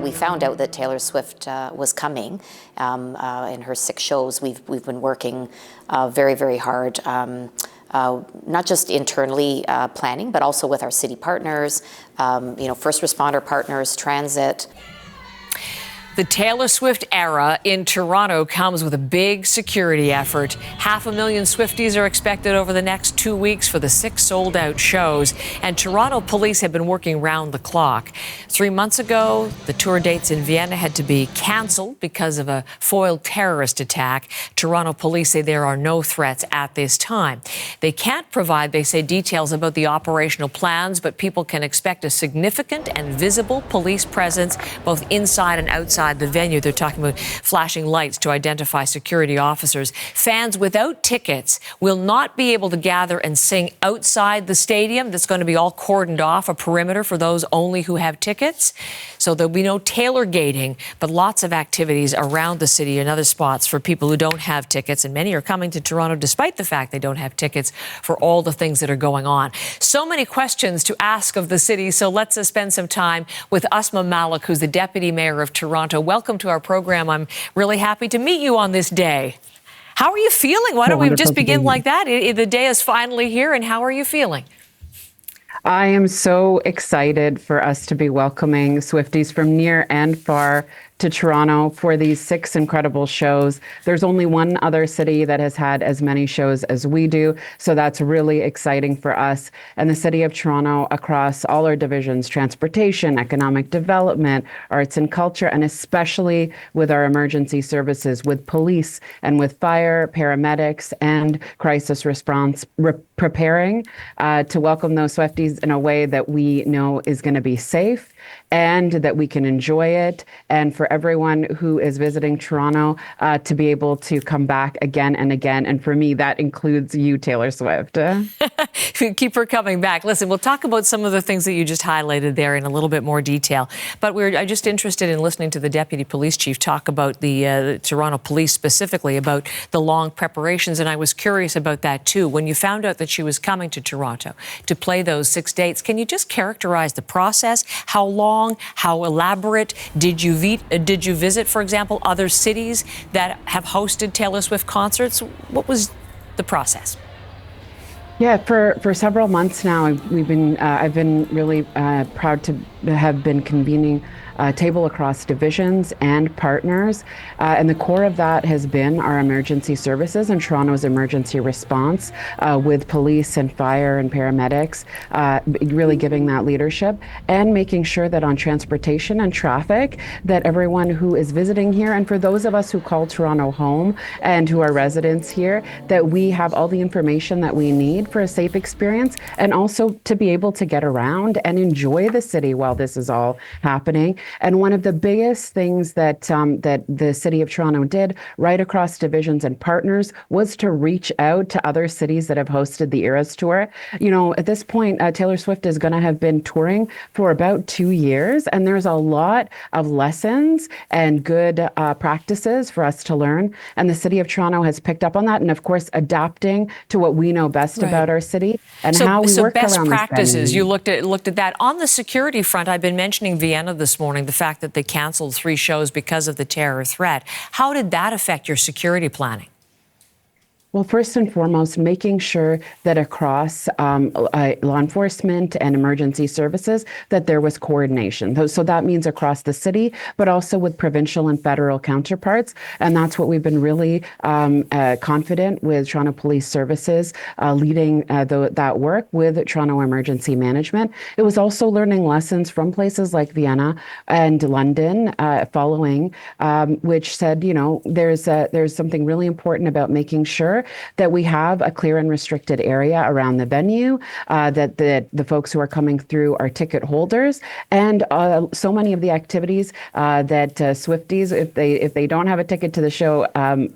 We found out that Taylor Swift was coming in her 6 shows. We've been working very, very hard, not just internally planning, but also with our city partners, first responder partners, transit. The Taylor Swift era in Toronto comes with a big security effort. 500,000 Swifties are expected over the next 2 weeks for the 6 sold-out shows. And Toronto police have been working round the clock. 3 months ago, the tour dates in Vienna had to be cancelled because of a foiled terrorist attack. Toronto police say there are no threats at this time. They can't provide, they say, details about the operational plans, but people can expect a significant and visible police presence both inside and outside the venue. They're talking about flashing lights to identify security officers. Fans without tickets will not be able to gather and sing outside the stadium. That's going to be all cordoned off, a perimeter for those only who have tickets. So there'll be no Taylor gating, but lots of activities around the city and other spots for people who don't have tickets. And many are coming to Toronto despite the fact they don't have tickets for all the things that are going on. So many questions to ask of the city. So let's spend some time with Ausma Malik, who's the Deputy Mayor of Toronto. Welcome to our program. I'm really happy to meet you on this day. How are you feeling? Why don't we just begin like that? The day is finally here, and how are you feeling? I am so excited for us to be welcoming Swifties from near and far to Toronto for these 6 incredible shows. There's only one other city that has had as many shows as we do, so that's really exciting for us. And the City of Toronto, across all our divisions, transportation, economic development, arts and culture, and especially with our emergency services, with police and with fire, paramedics, and crisis response, preparing to welcome those Swifties in a way that we know is going to be safe and that we can enjoy it, and for everyone who is visiting Toronto to be able to come back again and again. And for me, that includes you, Taylor Swift. Keep her coming back. Listen, we'll talk about some of the things that you just highlighted there in a little bit more detail. But I'm just interested in listening to the Deputy Police Chief talk about the Toronto Police specifically, about the long preparations. And I was curious about that too. When you found out that she was coming to Toronto to play those 6 dates, can you just characterize the process? How long? How elaborate? Did you visit, for example, other cities that have hosted Taylor Swift concerts? What was the process? Yeah, for several months now, I've been really proud to have been convening table across divisions and partners. And the core of that has been our emergency services and Toronto's emergency response with police and fire and paramedics, really giving that leadership and making sure that on transportation and traffic, that everyone who is visiting here, and for those of us who call Toronto home and who are residents here, that we have all the information that we need for a safe experience, and also to be able to get around and enjoy the city while this is all happening. And one of the biggest things that that the City of Toronto did right across divisions and partners was to reach out to other cities that have hosted the Eras Tour. You know, at this point, Taylor Swift is going to have been touring for about 2 years, and there's a lot of lessons and good practices for us to learn. And the City of Toronto has picked up on that, and of course, adapting to what we know best about our city and how we work around this. So best practices, you looked at that. On the security front, I've been mentioning Vienna this morning, the fact that they canceled 3 shows because of the terror threat. How did that affect your security planning? Well, first and foremost, making sure that across law enforcement and emergency services, that there was coordination. So that means across the city, but also with provincial and federal counterparts. And that's what we've been really confident with Toronto Police Services leading that work with Toronto Emergency Management. It was also learning lessons from places like Vienna and London following, which said, you know, there's something really important about making sure that we have a clear and restricted area around the venue, that the folks who are coming through are ticket holders, and so many of the activities that Swifties, if they don't have a ticket to the show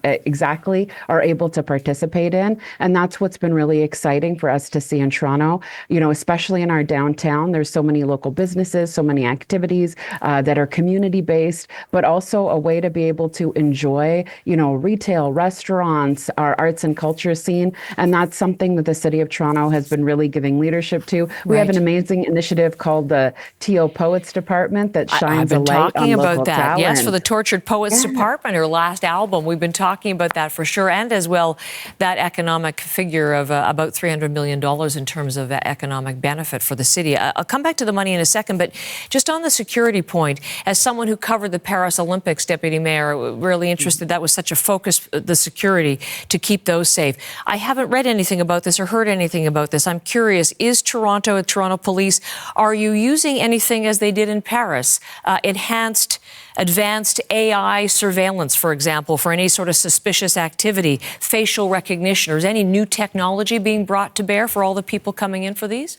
exactly, are able to participate in. And that's what's been really exciting for us to see in Toronto, you know, especially in our downtown. There's so many local businesses, so many activities that are community-based, but also a way to be able to enjoy, you know, retail, restaurants, our arts arts and culture scene. And that's something that the City of Toronto has been really giving leadership to. We have an amazing initiative called the TO Poets Department that shines a light on local talent. Yes, for the Tortured Poets Department, her last album. We've been talking about that for sure. And as well, that economic figure of about $300 million in terms of economic benefit for the city. I'll come back to the money in a second, but just on the security point, as someone who covered the Paris Olympics, Deputy Mayor, really interested, that was such a focus, the security, to keep those safe. I haven't read anything about this or heard anything about this. I'm curious, is Toronto Police, are you using anything as they did in Paris, advanced AI surveillance, for example, for any sort of suspicious activity, facial recognition, or is any new technology being brought to bear for all the people coming in for these?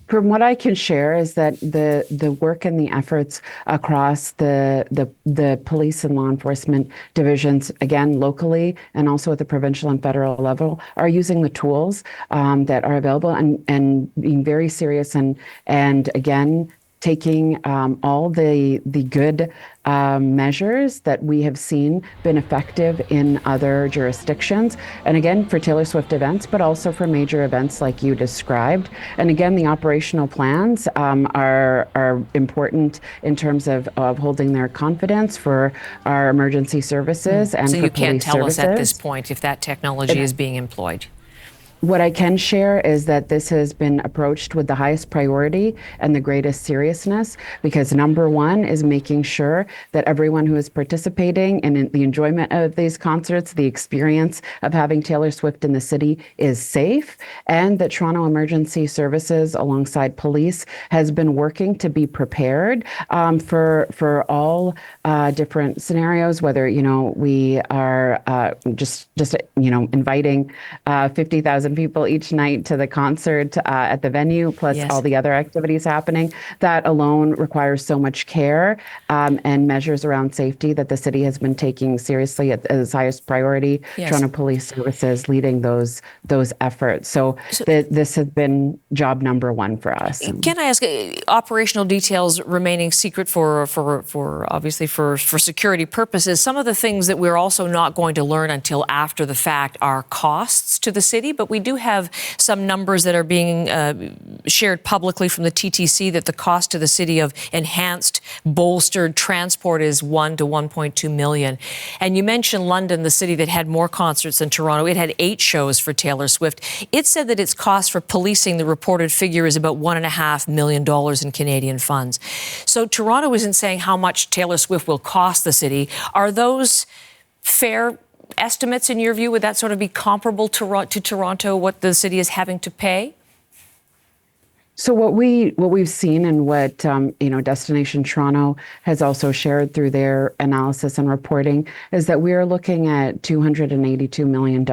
From what I can share is that the work and the efforts across the police and law enforcement divisions, again, locally and also at the provincial and federal level, are using the tools that are available and being very serious and again, taking all the good measures that we have seen been effective in other jurisdictions. And again, for Taylor Swift events, but also for major events like you described. And again, the operational plans are important in terms of holding their confidence for our emergency services and for police services. So you can't tell us at this point if that technology is being employed? What I can share is that this has been approached with the highest priority and the greatest seriousness, because number one is making sure that everyone who is participating in the enjoyment of these concerts, the experience of having Taylor Swift in the city, is safe, and that Toronto Emergency Services alongside police has been working to be prepared for all different scenarios, whether, we are just inviting 50,000 people each night to the concert at the venue, plus all the other activities happening. That alone requires so much care and measures around safety that the city has been taking seriously as highest priority. Toronto Police Services leading those efforts. So this has been job number one for us. Can I ask, operational details remaining secret for obviously for security purposes, some of the things that we're also not going to learn until after the fact are costs to the city, but we do have some numbers that are being shared publicly from the TTC that the cost to the city of enhanced, bolstered transport is $1 to $1.2 million. And you mentioned London, the city that had more concerts than Toronto. It had 8 shows for Taylor Swift. It said that its cost for policing, the reported figure, is about $1.5 million in Canadian funds. So Toronto isn't saying how much Taylor Swift will cost the city. Are those fair estimates in your view? Would that sort of be comparable to Toronto, what the city is having to pay? So what we've seen and what Destination Toronto has also shared through their analysis and reporting is that we are looking at $282 million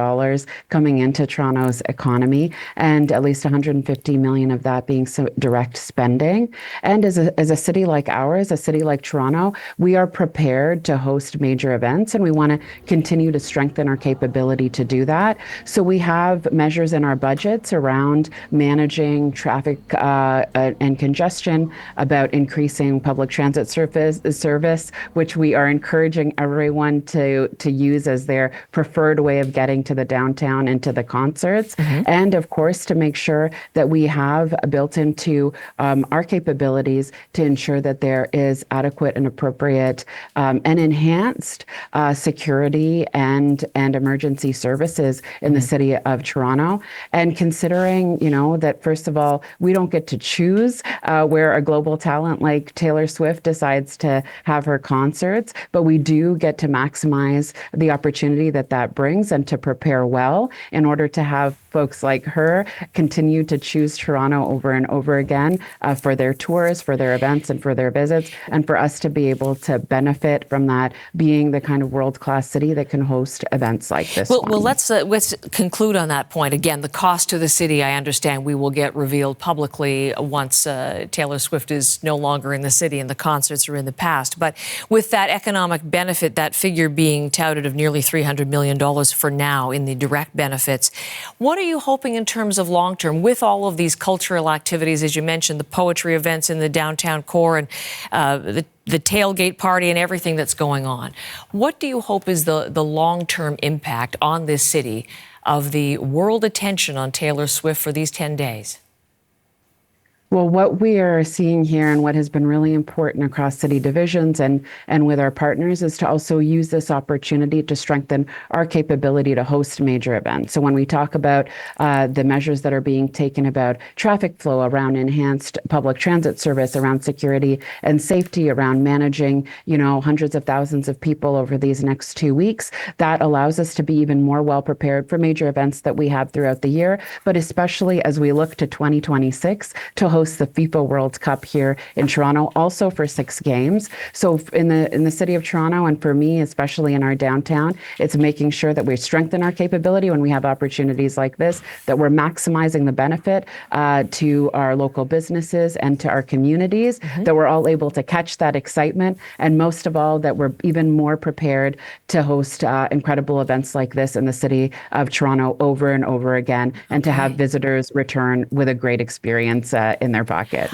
coming into Toronto's economy, and at least $150 million of that being direct spending. And as a city like ours, a city like Toronto, we are prepared to host major events, and we want to continue to strengthen our capability to do that. So we have measures in our budgets around managing traffic and congestion, about increasing public transit service, which we are encouraging everyone to use as their preferred way of getting to the downtown and to the concerts. And of course, to make sure that we have built into our capabilities to ensure that there is adequate and appropriate and enhanced security and emergency services in the city of Toronto. And considering, that first of all, we don't get to choose where a global talent like Taylor Swift decides to have her concerts, but we do get to maximize the opportunity that brings and to prepare well in order to have folks like her continue to choose Toronto over and over again for their tours, for their events, and for their visits, and for us to be able to benefit from that being the kind of world-class city that can host events like this one. Well, let's conclude on that point. Again, the cost to the city, I understand, we will get revealed publicly once Taylor Swift is no longer in the city and the concerts are in the past. But with that economic benefit, that figure being touted of nearly $300 million for now in the direct benefits, what are you hoping in terms of long-term with all of these cultural activities, as you mentioned, the poetry events in the downtown core and the the tailgate party and everything that's going on. What do you hope is the long-term impact on this city of the world attention on Taylor Swift for these 10 days? Well, what we are seeing here and what has been really important across city divisions and with our partners is to also use this opportunity to strengthen our capability to host major events. So when we talk about the measures that are being taken about traffic flow, around enhanced public transit service, around security and safety, around managing, hundreds of thousands of people over these next 2 weeks, that allows us to be even more well prepared for major events that we have throughout the year, but especially as we look to 2026 to host the FIFA World Cup here in Toronto, also for 6 games. So in the city of Toronto, and for me, especially in our downtown, it's making sure that we strengthen our capability when we have opportunities like this, that we're maximizing the benefit to our local businesses and to our communities, that we're all able to catch that excitement, and most of all, that we're even more prepared to host incredible events like this in the city of Toronto over and over again, and to have visitors return with a great experience in their pocket.